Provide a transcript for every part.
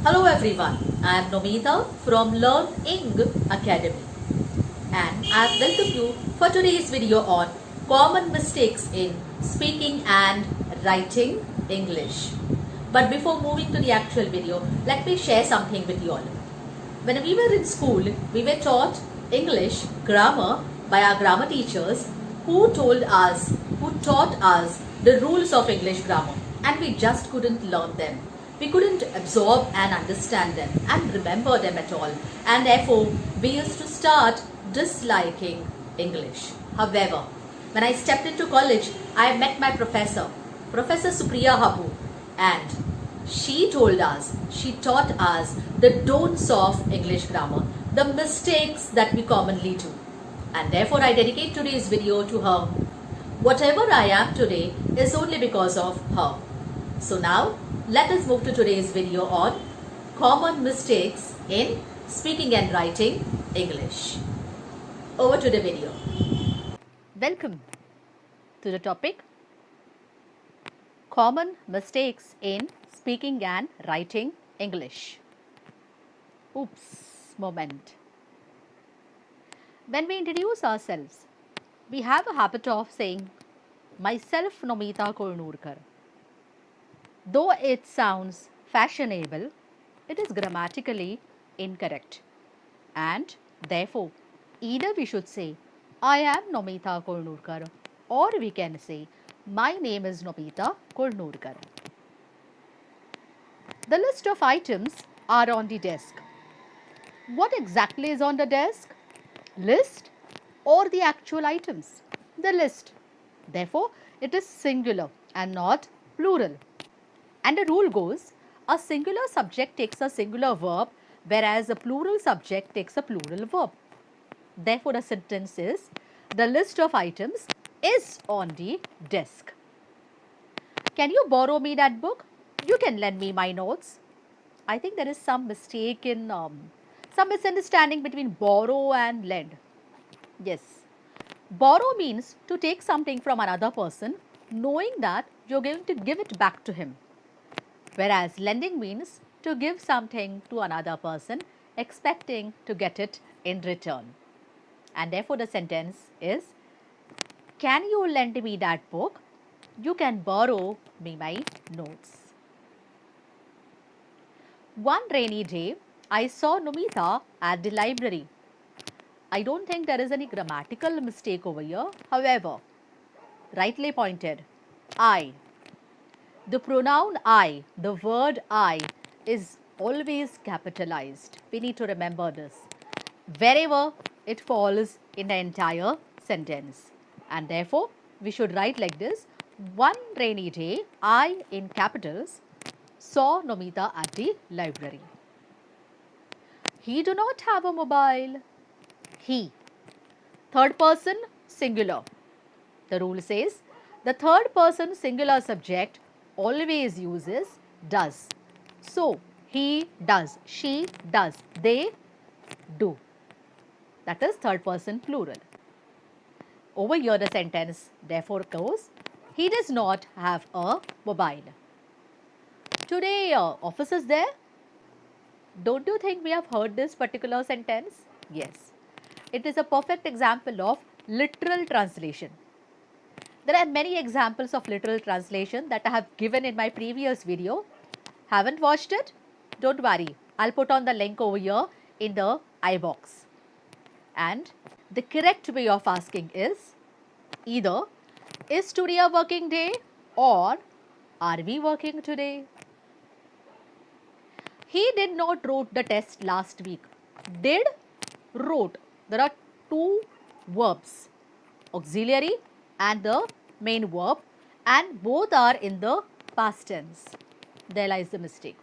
Hello everyone, I am Nomita from Learn Ing Academy and I welcome you for today's video on common mistakes in speaking and writing English. But before moving to the actual video, let me share something with you all. When we were in school, we were taught English grammar by our grammar teachers who taught us the rules of English grammar, and we just couldn't learn them. We couldn't absorb and understand them and remember them at all, and therefore we used to start disliking English. However, when I stepped into college, I met my professor, Professor Supriya Habu, and she taught us the don'ts of English grammar, the mistakes that we commonly do. And therefore, I dedicate today's video to her. Whatever I am today is only because of her. So now, let us move to today's video on common mistakes in speaking and writing English. Over to the video. Welcome to the topic common mistakes in speaking and writing English. Oops, moment. When we introduce ourselves, we have a habit of saying, myself Nomita Kolnurkar. Though it sounds fashionable, it is grammatically incorrect. And therefore, either we should say, I am Nomita Kolnurkar, or we can say, my name is Nomita Kolnurkar. The list of items are on the desk. What exactly is on the desk? List or the actual items? The list. Therefore, it is singular and not plural. And the rule goes, a singular subject takes a singular verb, whereas a plural subject takes a plural verb. Therefore, the sentence is, the list of items is on the desk. Can you borrow me that book? You can lend me my notes. I think there is some mistake in, some misunderstanding between borrow and lend. Yes. Borrow means to take something from another person, knowing that you're going to give it back to him. Whereas lending means to give something to another person, expecting to get it in return. And therefore, the sentence is, can you lend me that book? You can borrow me my notes. One rainy day, I saw Nomita at the library. I don't think there is any grammatical mistake over here. However, rightly pointed, I. The pronoun I, the word I, is always capitalized. We need to remember this. Wherever it falls in the entire sentence. And therefore, we should write like this. One rainy day, I in capitals saw Nomita at the library. He do not have a mobile. He. Third person singular. The rule says the third person singular subject always uses does. So, he does, she does, they do. That is third person plural. Over here the sentence therefore goes, he does not have a mobile. Today office is there? Don't you think we have heard this particular sentence? Yes. It is a perfect example of literal translation. There are many examples of literal translation that I have given in my previous video. Haven't watched it? Don't worry. I'll put on the link over here in the I box. And the correct way of asking is either, is today a working day, or are we working today? He did not wrote the test last week. Did, wrote. There are two verbs, auxiliary and the main verb, and both are in the past tense. There lies the mistake.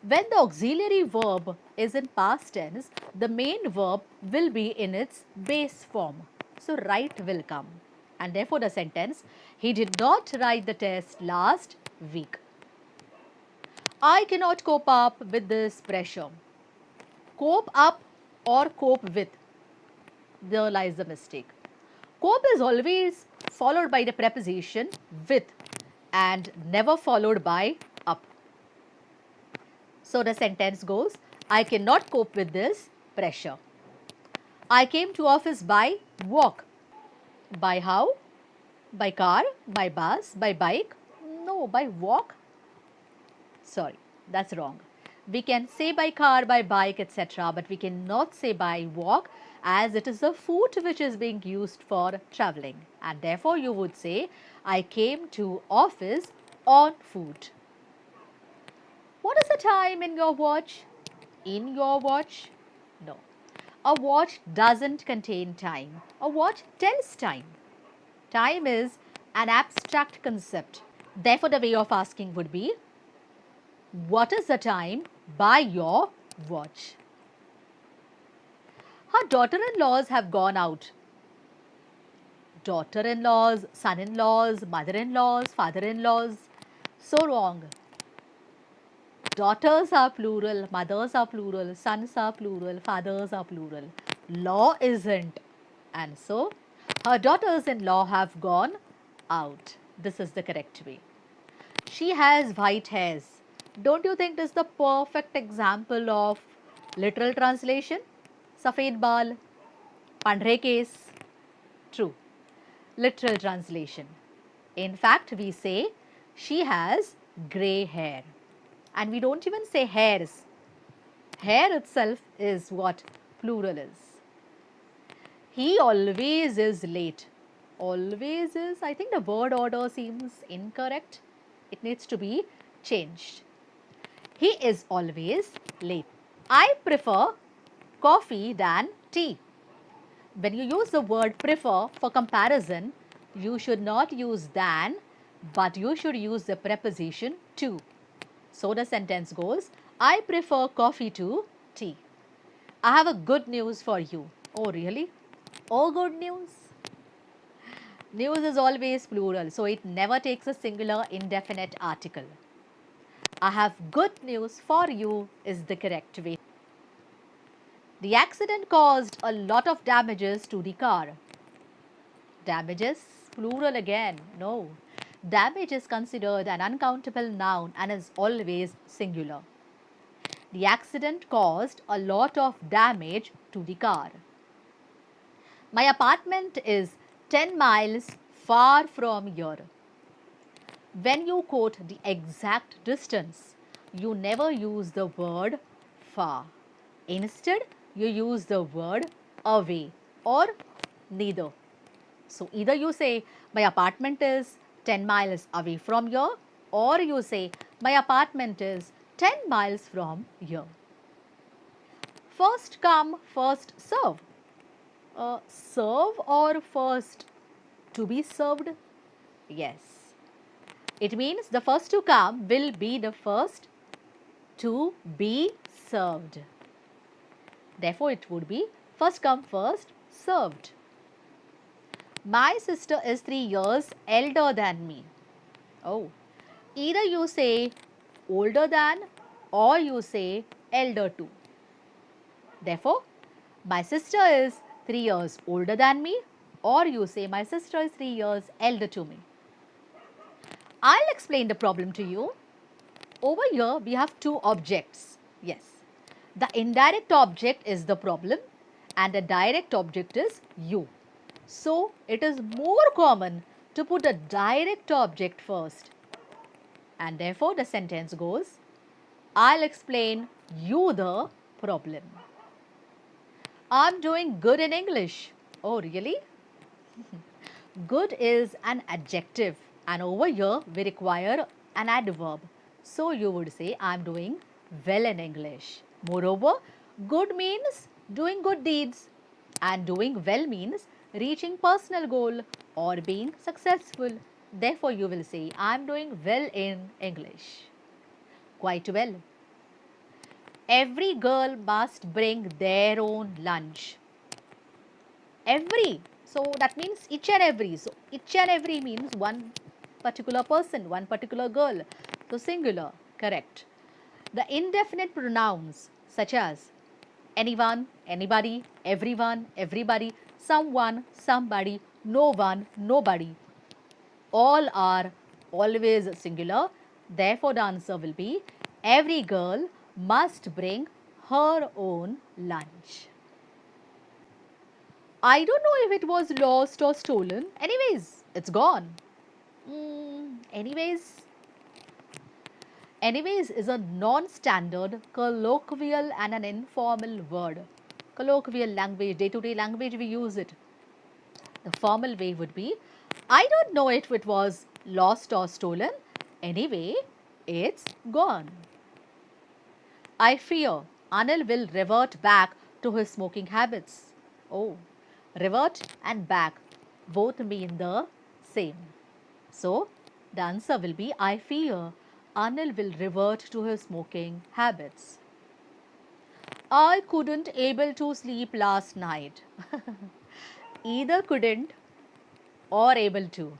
When the auxiliary verb is in past tense, the main verb will be in its base form. So, write will come. And therefore, the sentence, he did not write the test last week. I cannot cope up with this pressure. Cope up or cope with. There lies the mistake. Cope is always followed by the preposition with and never followed by up. So the sentence goes, I cannot cope with this pressure. I came to office by walk. By how? By car? By bus? By bike? No, by walk. Sorry, that's wrong. We can say by car, by bike, etc., but we cannot say by walk, as it is a foot which is being used for traveling. And therefore, you would say, I came to office on foot. What is the time in your watch? In your watch? No. A watch doesn't contain time. A watch tells time. Time is an abstract concept. Therefore, the way of asking would be, what is the time by your watch? Her daughter-in-laws have gone out. Daughter-in-laws, son-in-laws, mother-in-laws, father-in-laws. So wrong. Daughters are plural, mothers are plural, sons are plural, fathers are plural. Law isn't. And so, her daughters-in-law have gone out. This is the correct way. She has white hairs. Don't you think this is the perfect example of literal translation? Safed bal, pandre kes. True. Literal translation. In fact, we say she has grey hair. And we don't even say hairs. Hair itself is what plural is. He always is late. Always is, I think the word order seems incorrect. It needs to be changed. He is always late. I prefer coffee than tea. When you use the word prefer for comparison, you should not use than, but you should use the preposition to. So the sentence goes, I prefer coffee to tea. I have a good news for you. Oh, really? Oh, good news. News is always plural, so it never takes a singular indefinite article. I have good news for you is the correct way. The accident caused a lot of damages to the car. Damages, plural again, no. Damage is considered an uncountable noun and is always singular. The accident caused a lot of damage to the car. My apartment is 10 miles far from here. When you quote the exact distance, you never use the word far. Instead, you use the word away or neither. So, either you say, my apartment is 10 miles away from here, or you say, my apartment is 10 miles from here. First come, first serve. Serve or first to be served? Yes. It means the first to come will be the first to be served. Therefore, it would be first come, first served. My sister is 3 years elder than me. Oh, either you say older than or you say elder to. Therefore, my sister is 3 years older than me, or you say my sister is 3 years elder to me. I'll explain the problem to you. Over here, we have two objects. Yes. The indirect object is the problem and the direct object is you. So, it is more common to put the direct object first. And therefore, the sentence goes, I'll explain you the problem. I'm doing good in English. Oh, really? Good is an adjective and over here we require an adverb. So you would say I'm doing well in English. Moreover, good means doing good deeds and doing well means reaching personal goal or being successful. Therefore, you will say I'm doing well in English. Quite well. Every girl must bring their own lunch. Every. So that means each and every. So each and every means one particular person, one particular girl. So singular, correct. The indefinite pronouns such as anyone, anybody, everyone, everybody, someone, somebody, no one, nobody, all are always singular. Therefore, the answer will be every girl must bring her own lunch. I don't know if it was lost or stolen. Anyways, it's gone. Anyways, Anyways is a non-standard, colloquial and an informal word. Colloquial language, day-to-day language we use it. The formal way would be, I don't know if it was lost or stolen. Anyway, it's gone. I fear Anil will revert back to his smoking habits. Oh, revert and back both mean the same. So, the answer will be I fear Anil will revert to his smoking habits. I couldn't able to sleep last night. Either couldn't or able to.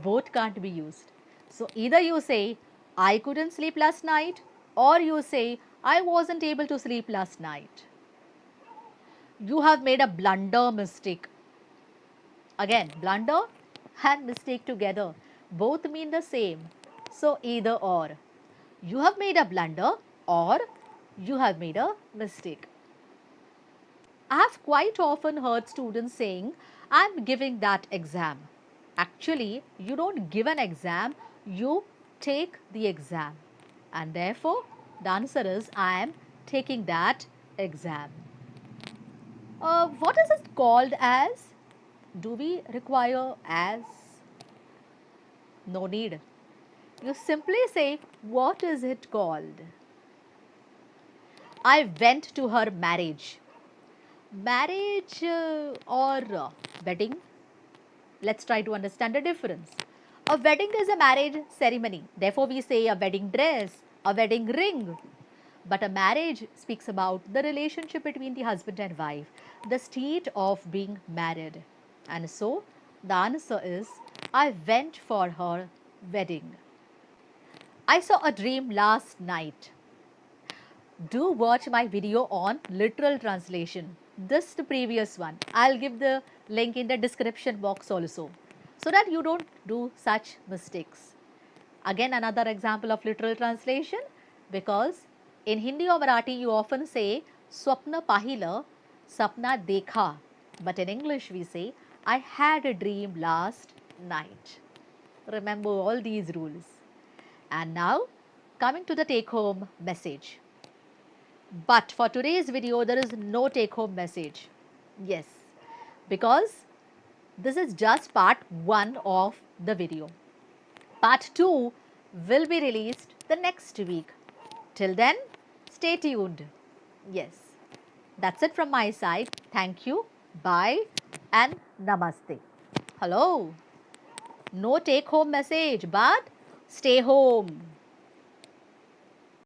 Both can't be used. So either you say I couldn't sleep last night or you say I wasn't able to sleep last night. You have made a blunder mistake. Again, blunder and mistake together both mean the same. So either or. You have made a blunder or you have made a mistake. I have quite often heard students saying, I'm giving that exam. Actually, you don't give an exam, you take the exam. And therefore, the answer is I am taking that exam. What is it called as? Do we require as? No need. You simply say, what is it called? I went to her marriage. Marriage or wedding? Let's try to understand the difference. A wedding is a marriage ceremony. Therefore, we say a wedding dress, a wedding ring. But a marriage speaks about the relationship between the husband and wife, the state of being married. And so, the answer is I went for her wedding. I saw a dream last night. Do watch my video on literal translation. This the previous one. I'll give the link in the description box also so that you don't do such mistakes. Again, another example of literal translation, because in Hindi or Marathi you often say swapna pahila, sapna dekha, but in English we say I had a dream last night. Remember all these rules. And now coming to the take home message. But for today's video, there is no take home message. Yes, because this is just part 1 of the video. Part 2 will be released the next week. Till then, stay tuned. Yes, that's it from my side. Thank you, bye, and namaste. Hello. No take home message, but stay home.